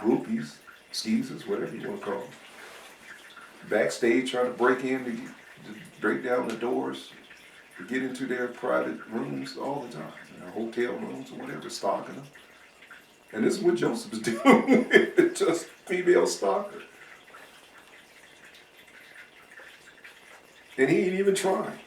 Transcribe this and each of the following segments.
groupies, skeezers, whatever you want to call them. Backstage trying to break in, to break down the doors, to get into their private rooms all the time, hotel rooms or whatever, stalking them. And this is what Joseph is dealing with, just female stalker. And he ain't even trying.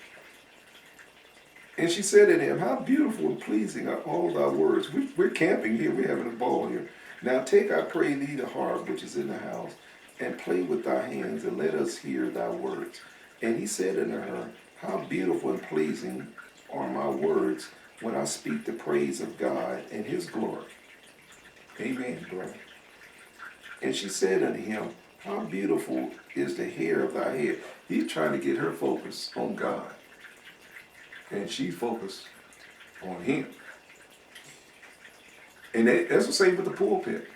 And she said to him, how beautiful and pleasing are all thy words. We're camping here, we're having a ball here. Now take, I pray thee, the harp which is in the house, and play with thy hands, and let us hear thy words. And he said unto her, how beautiful and pleasing are my words when I speak the praise of God and his glory. Amen, brother. And she said unto him, how beautiful is the hair of thy head. He's trying to get her focused on God. And she focused on him. And that's the same with the pulpit.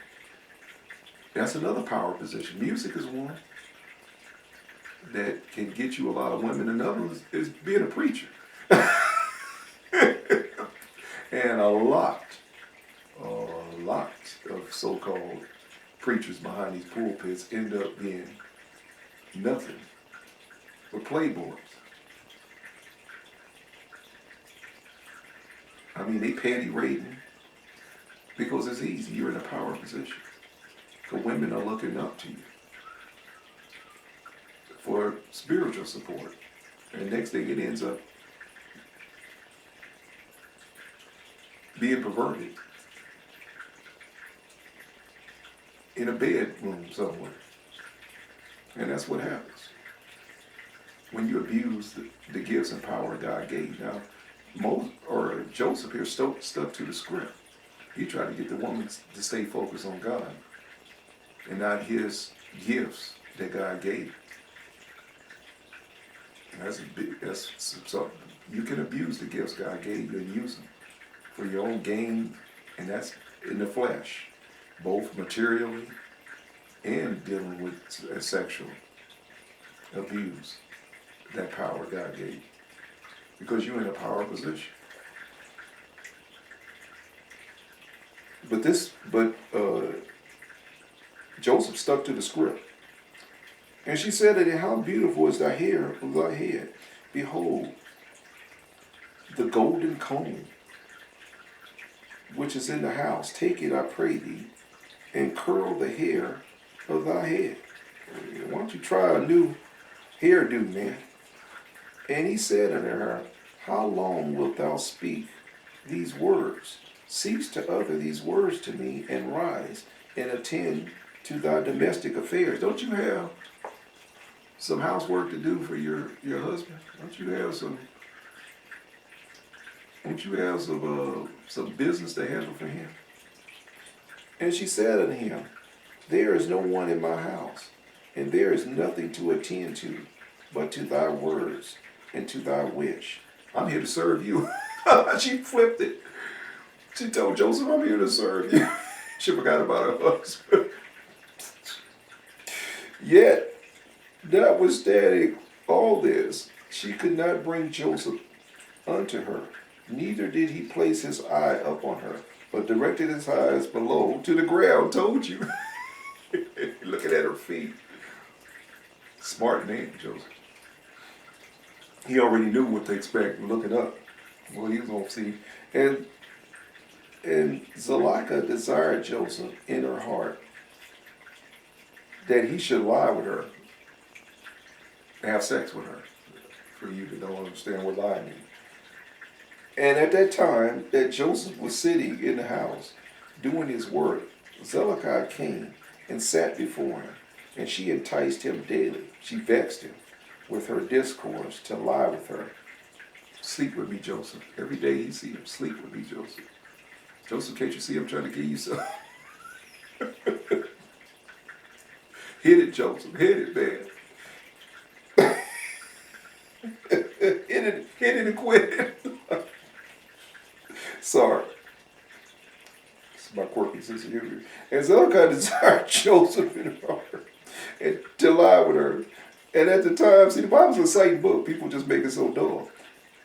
That's another power position. Music is one that can get you a lot of women. Another is being a preacher. And a lot of so-called preachers behind these pulpits end up being nothing but playboys. I mean, they panty raiding because it's easy. You're in a power position. The women are looking up to you for spiritual support. And next thing, it ends up being perverted in a bedroom somewhere. And that's what happens when you abuse the gifts and power God gave you. Now, Joseph here stuck to the script. He tried to get the woman to stay focused on God and not his gifts that God gave. And so you can abuse the gifts God gave you and use them for your own gain, and that's in the flesh, both materially and dealing with sexual abuse, that power God gave you, because you're in a power position. But Joseph stuck to the script. And she said to him, how beautiful is thy hair of thy head. Behold, the golden comb which is in the house. Take it, I pray thee, and curl the hair of thy head. Why don't you try a new hairdo, man? And he said unto her, how long wilt thou speak these words? Cease to utter these words to me, and rise and attend to thy domestic affairs. Don't you have some housework to do for your husband? Don't you have some business to handle for him? And she said unto him, there is no one in my house, and there is nothing to attend to but to thy words and to thy wish. I'm here to serve you. She flipped it. She told Joseph, I'm here to serve you. She forgot about her husband. Yet, notwithstanding all this, she could not bring Joseph unto her, neither did he place his eye upon her, but directed his eyes below to the ground. Told you. Looking at her feet. Smart name, Joseph. He already knew what to expect looking up. Well, he was going to see. And Zuleika desired Joseph in her heart that he should lie with her, have sex with her, for you that don't understand what lie means. And at that time that Joseph was sitting in the house doing his work, Zuleika came and sat before him, and she enticed him daily. She vexed him with her discourse to lie with her. Sleep with me, Joseph. Every day he see him, sleep with me, Joseph. Joseph, can't you see I'm trying to give you something? Hit it, Joseph. Hit it, man. Hit it and quit it. Sorry. This is my quirky sense of humor. And Zuleika desired Joseph in her heart and to lie with her. And at the time, see, the Bible's a Satan book. People just make it so dull.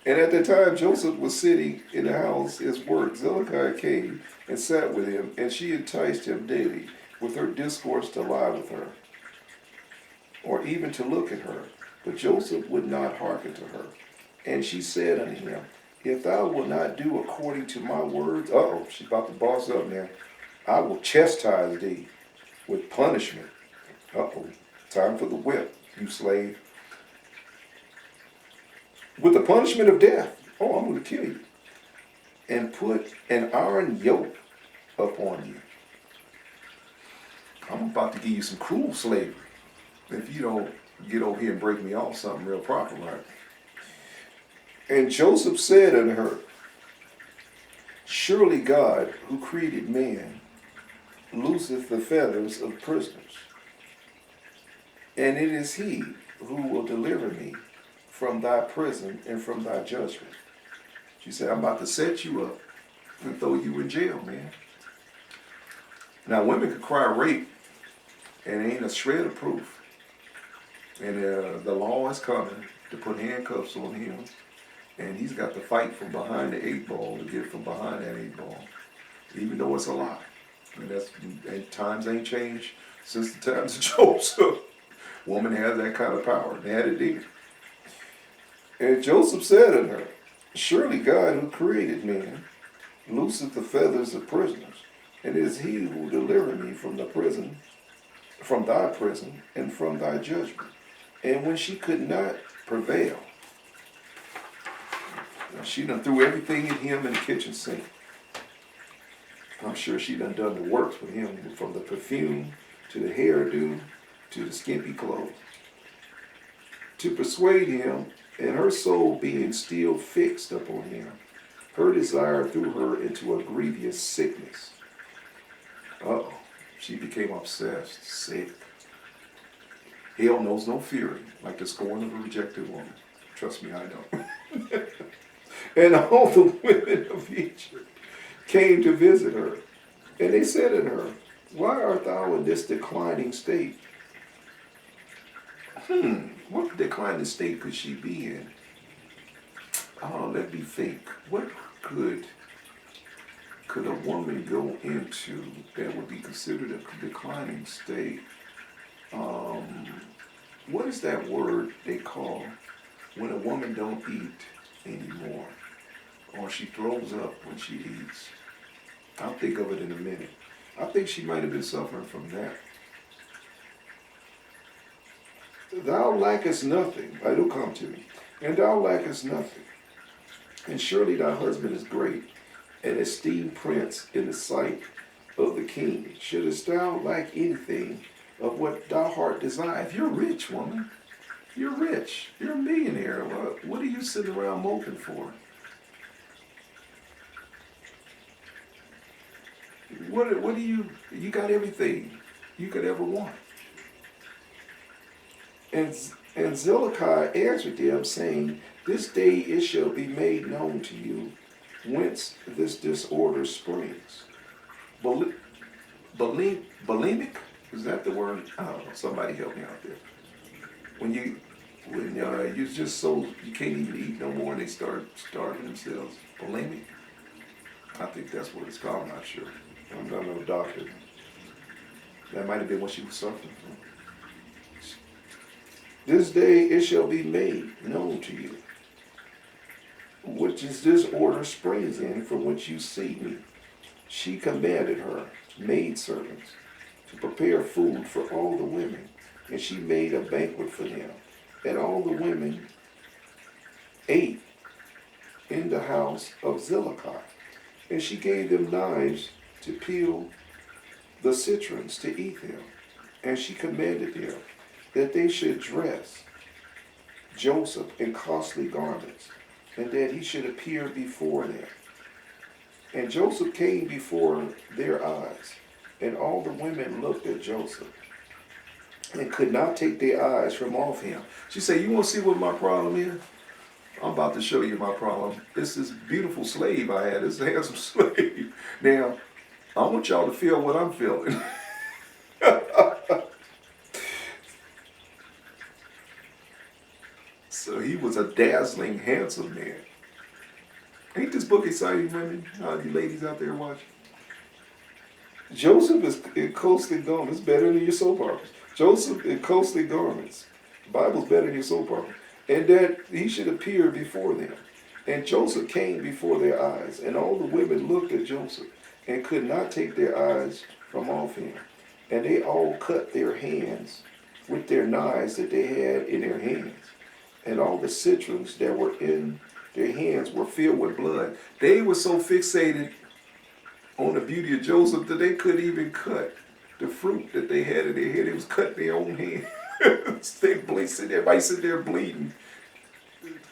And at the time, Joseph was sitting in the house, his work. Zuleika came and sat with him, and she enticed him daily. with her discourse to lie with her, or even to look at her. But Joseph would not hearken to her. And she said unto him, If thou wilt not do according to my words, she's about to boss up now. I will chastise thee with punishment. Time for the whip, you slave. With the punishment of death. I'm going to kill you. And put an iron yoke upon you. I'm about to give you some cruel slavery. If you don't get over here and break me off something real proper, right? And Joseph said unto her, Surely God, who created man, looseth the feathers of prisoners. And it is he who will deliver me from thy prison and from thy judgment. She said, I'm about to set you up and throw you in jail, man. Now, women could cry rape, and ain't a shred of proof. And the law is coming to put handcuffs on him, and he's got to fight from behind the 8-ball to get from behind that 8-ball, even though it's a lie. And times ain't changed since the times of Joseph. Woman has that kind of power. They had it then. And Joseph said unto her, Surely God who created man looseth the feathers of prisoners, and it is he who will deliver me from the prison, from thy prison, and from thy judgment. And when she could not prevail, she done threw everything at him in the kitchen sink. I'm sure she done the works with him, from the perfume to the hairdo to the skimpy clothes, to persuade him, and her soul being still fixed upon him, her desire threw her into a grievous sickness. She became obsessed, sick. Hell knows no fury, like the scorn of a rejected woman. Trust me, I don't. And all the women of Egypt came to visit her, and they said unto her, Why art thou in this declining state? What declining state could she be in? Let me think. What could a woman go into that would be considered a declining state? What is that word they call when a woman don't eat anymore, or she throws up when she eats? I'll think of it in a minute. I think she might have been suffering from that. Thou lackest nothing. It'll come to me. And thou lackest nothing. And surely thy husband is great, an esteemed prince in the sight of the king. Shouldest thou lack anything of what thy heart desires? You're rich, woman. You're rich. You're a millionaire. What are you sitting around moping for? What do you got everything you could ever want. And Zedekiah answered them, saying, This day it shall be made known to you whence this disorder springs. Bulimic? Is that the word? I don't know. Somebody help me out there. When you just so you can't even eat no more and they start starving themselves. Bulimic? I think that's what it's called. I'm not sure. I'm not no doctor. That might have been what she was suffering from. This day it shall be made known to you, which is this order springs in from which you see me. She commanded her maidservants to prepare food for all the women, and she made a banquet for them. And all the women ate in the house of Zedekiah. And she gave them knives to peel the citrons to eat them. And she commanded them that they should dress Joseph in costly garments, and that he should appear before them. And Joseph came before their eyes, and all the women looked at Joseph, and could not take their eyes from off him. She said, you want to see what my problem is? I'm about to show you my problem. It's this beautiful slave I had, this handsome slave. Now, I want y'all to feel what I'm feeling. So he was a dazzling, handsome man. Ain't this book exciting, women? You ladies out there watching? Joseph is in costly garments better than your soap operas. Joseph in costly garments. The Bible's better than your soap opera. And that he should appear before them. And Joseph came before their eyes, and all the women looked at Joseph and could not take their eyes from off him. And they all cut their hands with their knives that they had in their hands. And all the citrons that were in their hands were filled with blood. They were so fixated on the beauty of Joseph that they couldn't even cut the fruit that they had in their hand. They was cutting their own hand. Everybody sitting there bleeding.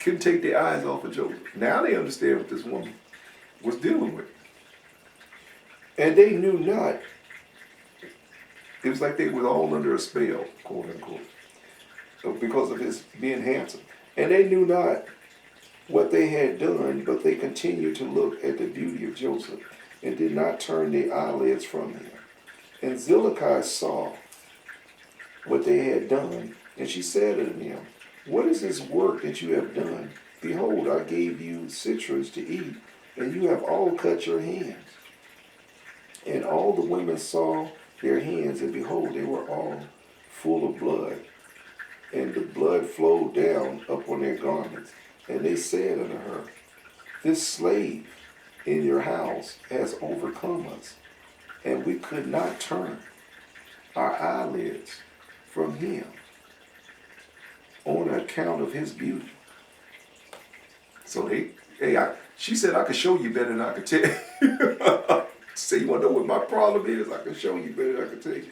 Couldn't take their eyes off of Joseph. Now they understand what this woman was dealing with. And they knew not. It was like they were all under a spell, quote unquote, because of his being handsome. And they knew not what they had done, but they continued to look at the beauty of Joseph and did not turn their eyelids from him. And Zelicah saw what they had done, and she said unto them, what is this work that you have done? Behold, I gave you citrons to eat, and you have all cut your hands. And all the women saw their hands, and behold, they were all full of blood. And the blood flowed down upon their garments. And they said unto her, this slave in your house has overcome us, and we could not turn our eyelids from him on account of his beauty. So she said, I could show you better than I could tell you. Say, you want to know what my problem is? I can show you better than I can tell you.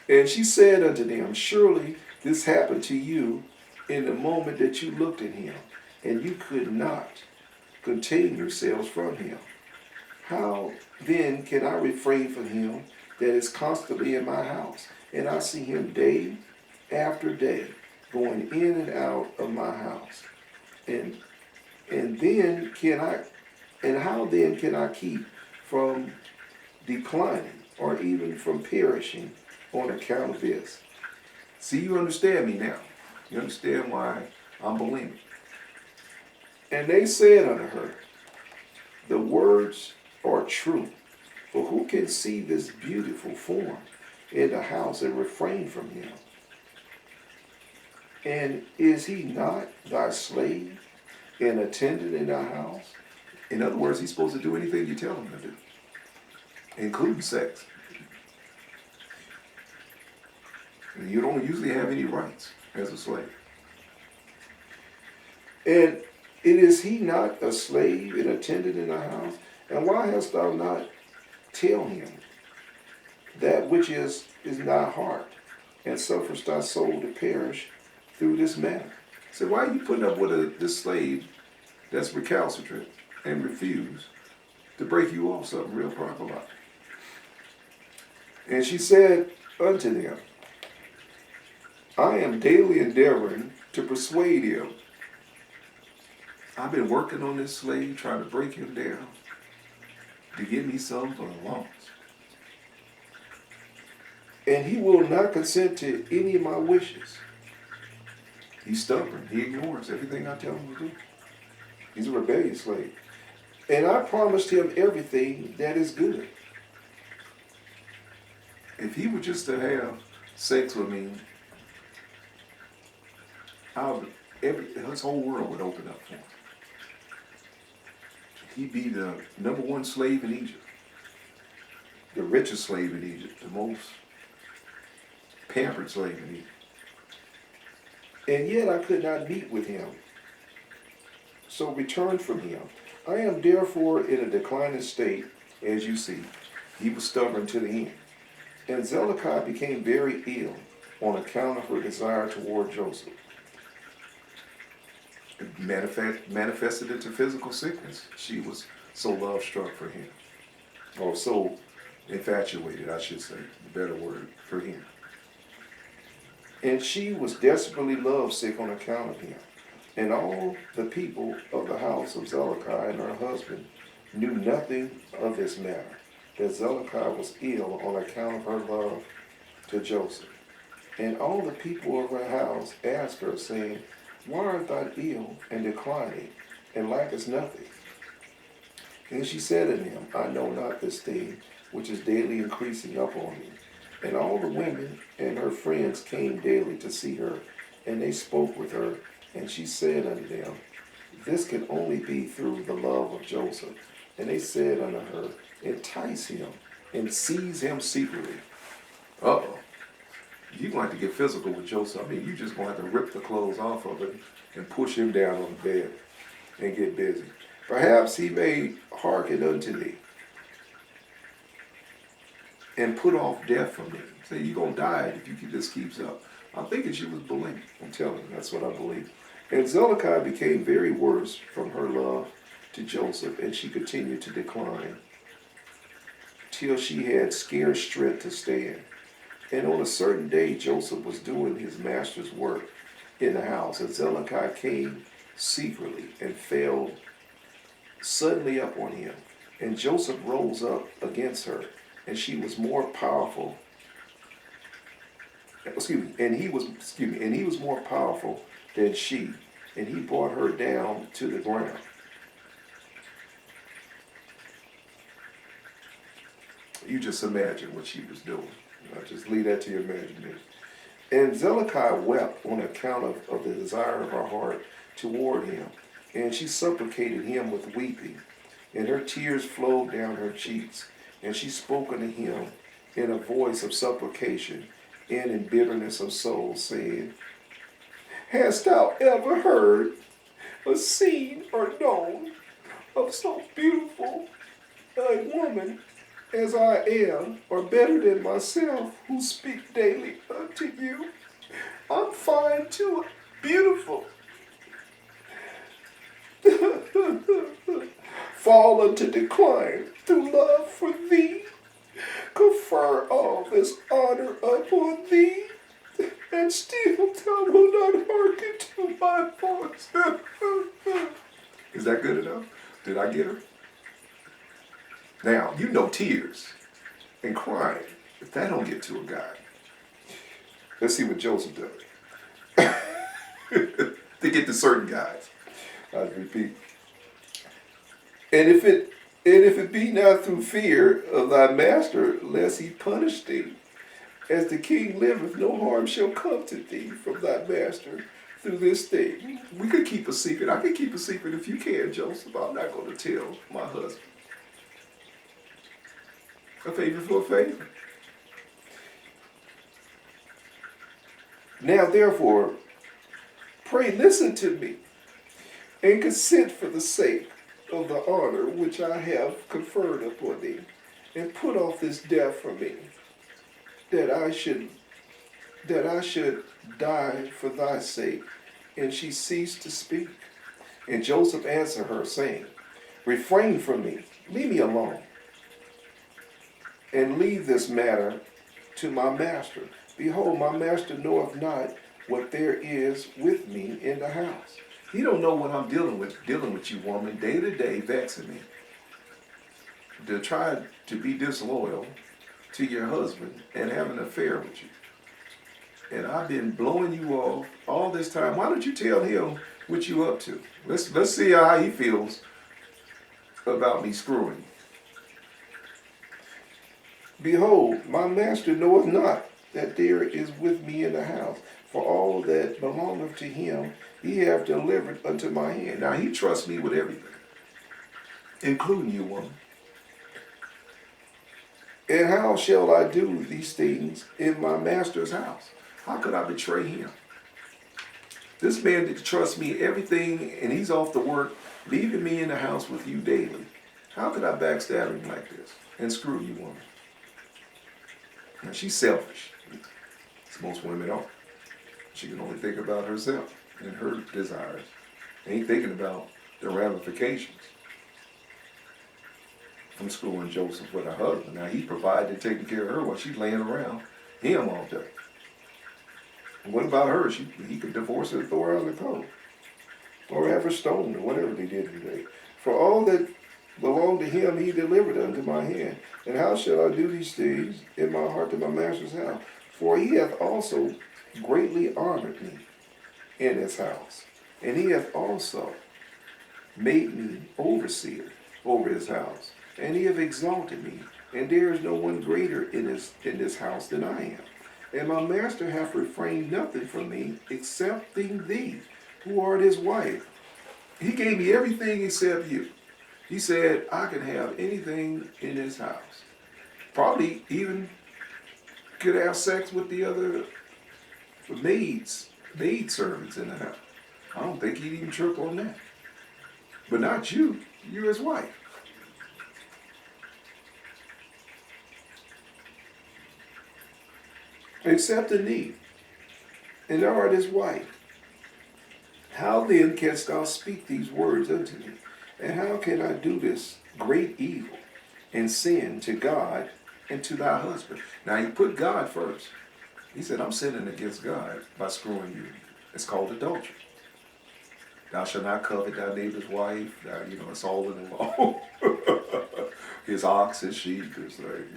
And she said unto them, surely this happened to you in the moment that you looked at him, and you could not contain yourselves from him. How then can I refrain from him that is constantly in my house? And I see him day after day going in and out of my house. And how then can I keep from declining or even from perishing on account of this? See, you understand me now. You understand why I'm bulimic. And they said unto her, the words are true, but who can see this beautiful form in the house and refrain from him? And is he not thy slave and attendant in thy house? In other words, he's supposed to do anything you tell him to do, including sex. And you don't usually have any rights as a slave. And is he not a slave and attendant in thy house? And why hast thou not tell him that which is in thy heart, and sufferest thy soul to perish through this matter? So why are you putting up with this slave that's recalcitrant and refuse to break you off something real proper like? And she said unto them, I am daily endeavoring to persuade him. I've been working on this slave, trying to break him down to give me some for the loss. And he will not consent to any of my wishes. He's stubborn. He ignores everything I tell him to do. He's a rebellious slave. And I promised him everything that is good. If he were just to have sex with me, his whole world would open up for him. He'd be the number one slave in Egypt. The richest slave in Egypt. The most pampered slave in Egypt. And yet I could not meet with him, so returned from him. I am therefore in a declining state, as you see. He was stubborn to the end. And Zelicah became very ill on account of her desire toward Joseph. It manifested into physical sickness. She was so love-struck for him. Or so infatuated, I should say, the better word, for him. And she was desperately lovesick on account of him. And all the people of the house of Zelicah and her husband knew nothing of this matter, that Zelicah was ill on account of her love to Joseph. And all the people of her house asked her, saying, why art thou ill and declining, and lackest nothing? And she said unto him, I know not this thing, which is daily increasing up on me. And all the women and her friends came daily to see her, and they spoke with her, and she said unto them, This can only be through the love of Joseph. And they said unto her, Entice him, and seize him secretly. Uh-oh. You're going to have to get physical with Joseph. I mean, you just going to have to rip the clothes off of him and push him down on the bed and get busy. Perhaps he may hearken unto thee and put off death from thee. Say, you're going to die if this keeps up. I'm thinking she was bulimic. I'm telling you, that's what I believe. And Zedekiah became very worse from her love to Joseph, and she continued to decline till she had scarce strength to stand. And on a certain day, Joseph was doing his master's work in the house, and Zedekiah came secretly and fell suddenly up on him. And Joseph rose up against her, and she was more powerful. And he was more powerful than she, and he brought her down to the ground. You just imagine what she was doing. Just leave that to your imagination. And Zedekiah wept on account of the desire of her heart toward him, and she supplicated him with weeping, and her tears flowed down her cheeks, and she spoke unto him in a voice of supplication and in bitterness of soul, saying, Hast thou ever heard, or seen, or known of so beautiful a woman as I am, or better than myself, who speak daily unto you? I'm fine too, beautiful. Fall into decline through love for thee, confer all this honor upon thee, and still thou wilt not hearken to my voice. Is that good enough? Did I get her? Now, you know tears and crying, if that don't get to a guy. Let's see what Joseph does. To get to certain guys. I repeat. And if it be not through fear of thy master, lest he punish thee, as the king liveth, no harm shall come to thee from thy master through this thing. We could keep a secret. I could keep a secret if you can, Joseph. I'm not going to tell my husband. A favor for a favor. Now, therefore, pray listen to me, and consent for the sake of the honor which I have conferred upon thee, and put off this death from me, that I should die for thy sake. And she ceased to speak. And Joseph answered her, saying, Refrain from me, leave me alone, and leave this matter to my master. Behold, my master knoweth not what there is with me in the house. He don't know what I'm dealing with you, woman, day to day, vexing me. To try to be disloyal to your husband and have an affair with you. And I've been blowing you off all this time. Why don't you tell him what you up to? Let's see how he feels about me screwing. Behold, my master knoweth not that there is with me in the house, for all that belongeth to him he hath delivered unto my hand. Now he trusts me with everything, including you, woman. And how shall I do these things in my master's house? How could I betray him? This man did trust me everything, and he's off to work, leaving me in the house with you daily. How could I backstab him like this and screw you, woman? Now, she's selfish, as most women are. She can only think about herself and her desires. Ain't thinking about the ramifications from screwing Joseph with her husband. Now, he provided and taking care of her while she's laying around him all day. And what about her? He could divorce her and throw her out of the coat, or have her stoned, or whatever they did today. For all that belonged to him he delivered unto my hand. And how shall I do these things in my heart to my master's house? For he hath also greatly honored me in his house, and he hath also made me overseer over his house, and he hath exalted me and there is no one greater in this house than I am. And my master hath refrained nothing from me, excepting thee, who art his wife. He gave me everything except you. He said, I can have anything in this house. Probably even could have sex with the other maid servants in the house. I don't think he'd even trip on that. But not you. You're his wife. Except in thee, and thou art his wife. How then canst thou speak these words unto me? And how can I do this great evil and sin to God and to thy husband? Now he put God first. He said, I'm sinning against God by screwing you. It's called adultery. Thou shalt not covet thy neighbor's wife. Now, it's all in the law. His ox, his sheep, it's like,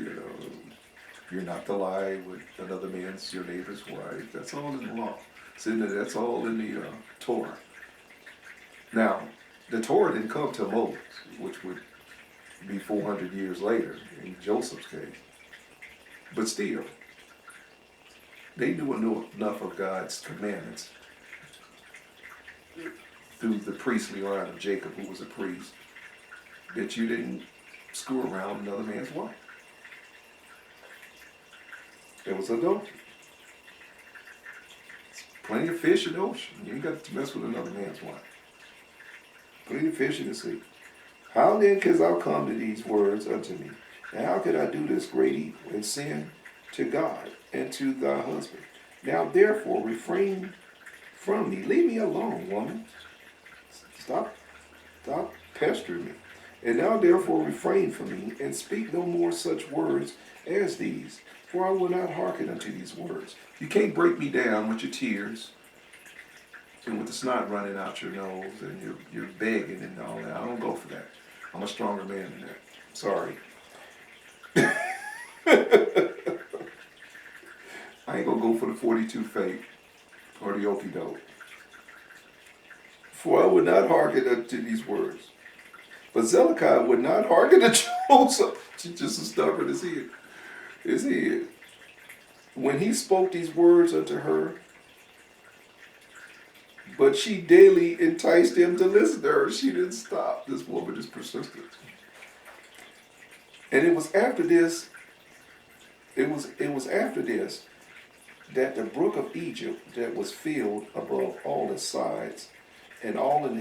you're not to lie with another man's, your neighbor's wife. That's all in the law. That's all in the Torah. Now, the Torah didn't come to Moses, which would be 400 years later in Joseph's case. But still, they knew enough of God's commandments through the priestly line of Jacob, who was a priest, that you didn't screw around another man's wife. It was adultery. Plenty of fish in the ocean. You ain't got to mess with another man's wife. Plenty of fish in the sea. How then canst thou come to these words unto me? And how could I do this great evil and sin to God and to thy husband? Now therefore refrain from me. Leave me alone, woman. Stop pestering me. And now therefore refrain from me, and speak no more such words as these, for I will not hearken unto these words. You can't break me down with your tears and with the snot running out your nose and you're begging and all that. I don't go for that. I'm a stronger man than that. Sorry. I ain't gonna go for the 42 fake or the okie doke. For I would not hearken unto these words. But Zedekiah would not hearken to Joseph. She's just as stubborn as he is. When he spoke these words unto her, but she daily enticed him to listen to her. She didn't stop. This woman is persistent. And it was after this that the brook of Egypt that was filled above all its sides, and all in